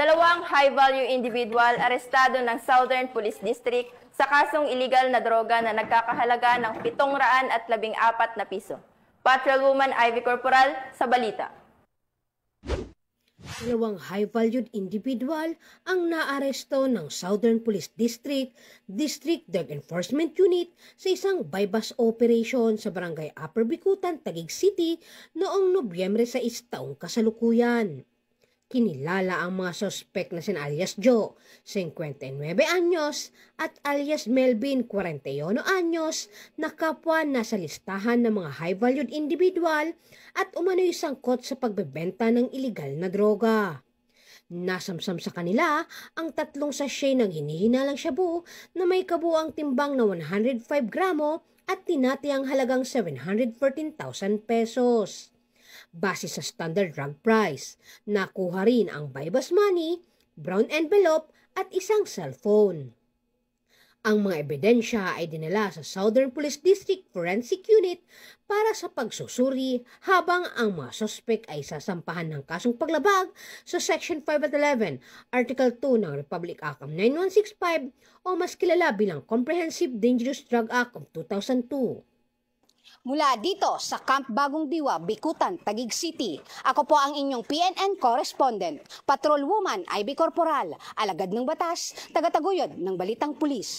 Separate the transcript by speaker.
Speaker 1: Dalawang high-value individual arestado ng Southern Police District sa kasong illegal na droga na nagkakahalaga ng 714 na piso. Patrolwoman Ivy Corporal sa balita.
Speaker 2: Dalawang high-valued individual ang naaresto ng Southern Police District, District Drug Enforcement Unit sa isang bypass operation sa Barangay Upper Bicutan, Taguig City noong Nobyembre 6 taong kasalukuyan. Kinilala ang mga sospek na sina alias Joe, 59 anyos, at alias Melvin, 41 anyos, na kapwa nasa listahan ng mga high-valued individual at umano'y sangkot sa pagbebenta ng iligal na droga. Nasamsam sa kanila ang 3 sachet ng hinihinalang shabu na may kabuang timbang na 105 gramo at tinatayang halagang 714,000 pesos. Base sa standard drug price, nakuha rin ang bypass money, brown envelope at isang cellphone. Ang mga ebidensya ay dinala sa Southern Police District Forensic Unit para sa pagsusuri habang ang mga sospek ay sasampahan ng kasong paglabag sa Section 511, Article 2 ng Republic Act of 9165 o mas kilala bilang Comprehensive Dangerous Drug Act of 2002.
Speaker 3: Mula dito sa Camp Bagong Diwa, Bicutan, Taguig City, ako po ang inyong PNN correspondent, Patrolwoman Ivy Corporal, alagad ng batas, tagataguyod ng Balitang Pulis.